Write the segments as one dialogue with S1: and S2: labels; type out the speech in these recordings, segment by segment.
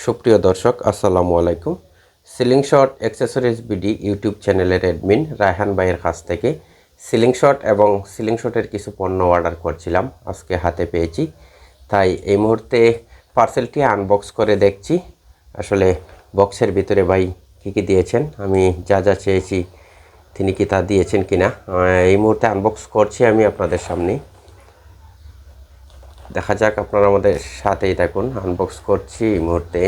S1: সুপ্রিয় দর্শক আসসালামু আলাইকুম। Ceiling shot accessories BD YouTube চ্যানেলের অ্যাডমিন রায়হান ভাইয়ের কাছ থেকে সিলিং শট এবং সিলিং শটের কিছু পণ্য অর্ডার করছিলাম, আজকে হাতে পেয়েছি। তাই এই মুহূর্তে পার্সেলটি আনবক্স করে দেখছি আসলে বক্সের ভিতরে ভাই কী দিয়েছেন, আমি যা যা চেয়েছি তিনি কি তা দিয়েছেন কিনা। এই মুহূর্তে আনবক্স করছি আমি আপনাদের সামনে, দেখা যাক, আপনারা আমাদের সাথেই থাকুন। আনবক্স করছি এই মুহূর্তে।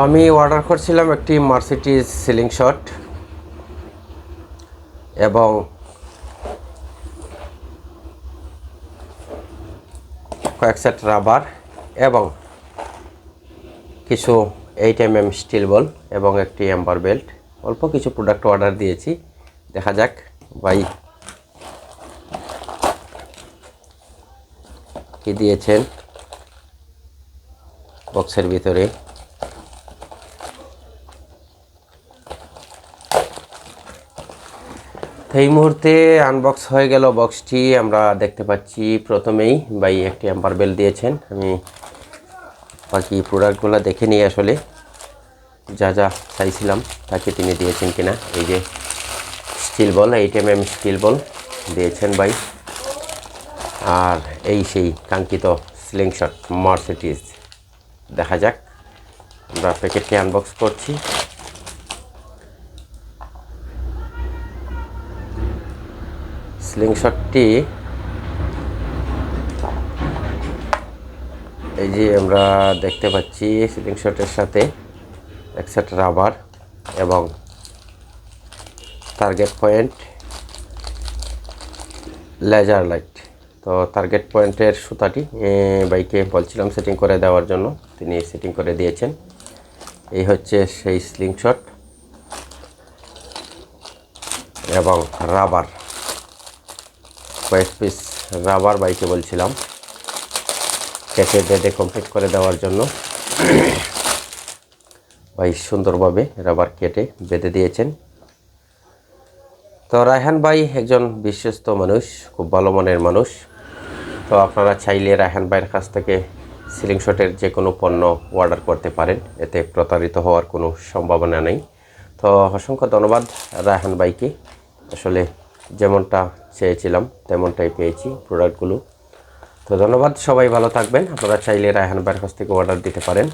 S1: আমি অর্ডার করছিলাম একটি মার্সিডিজ সিলিং শট এবং কয়েক সেট রাবার এবং কিছু 8mm স্টিল বল এবং একটি অ্যাম্বার বেল্ট, অল্প কিছু প্রোডাক্ট অর্ডার দিয়েছি। দেখা যাক ভাই কি দিয়েছেন বক্সের ভিতরে। এই মুহূর্তে আনবক্স হয়ে গেল বক্সটি। আমরা দেখতে পাচ্ছি প্রথমেই ভাই একটি অ্যাম্বার বেল্ট দিয়েছেন। আমি বাকি প্রোডাক্টগুলো দেখে নিই আসলে যা যা চাইছিলাম তাকে তিনি দিয়েছেন কিনা। এই যে স্টিল বল, 8mm স্টিল বল দিয়েছেন ভাই, আর এই সেই কাঙ্ক্ষিত সিলিং শট মার্সিডিজ। দেখা যাক, আমরা প্যাকেটটি আনবক্স করছি। সিলিং শটটি এই যে আমরা দেখতে পাচ্ছি সিলিং শটের সাথে এক সেট রাবার এবং টার্গেট পয়েন্ট, লেজার লাইট। তো টার্গেট পয়েন্টের সুতাটি বাইকে বলছিলাম সেটিং করে দেওয়ার জন্য, তিনি সেটিং করে দিয়েছেন। এই হচ্ছে সেই সিলিং শট এবং রাবার, কয়েক পিস রাবার বাইকে বলছিলাম কেটে বেঁধে কমপ্লিট করে দেওয়ার জন্য। ভাই সুন্দরভাবে রাবার কেটে বেঁধে দিয়েছেন। তো রায়হান ভাই একজন বিশ্বস্ত মানুষ, খুব ভালো মনের মানুষ। তো আপনারা চাইলে রায়হান ভাইয়ের কাছ থেকে সিলিং শটের যে কোনো পণ্য অর্ডার করতে পারেন, এতে প্রতারিত হওয়ার কোনো সম্ভাবনা নেই। তো অসংখ্য ধন্যবাদ রায়হান ভাইকে, আসলে যেমনটা চেয়েছিলাম তেমনটাই পেয়েছি প্রোডাক্টগুলো। তো ধন্যবাদ, সবাই ভালো থাকবেন। আপনারা চাইলে রায়হান ভাইয়ের কাছ থেকে অর্ডার দিতে পারেন।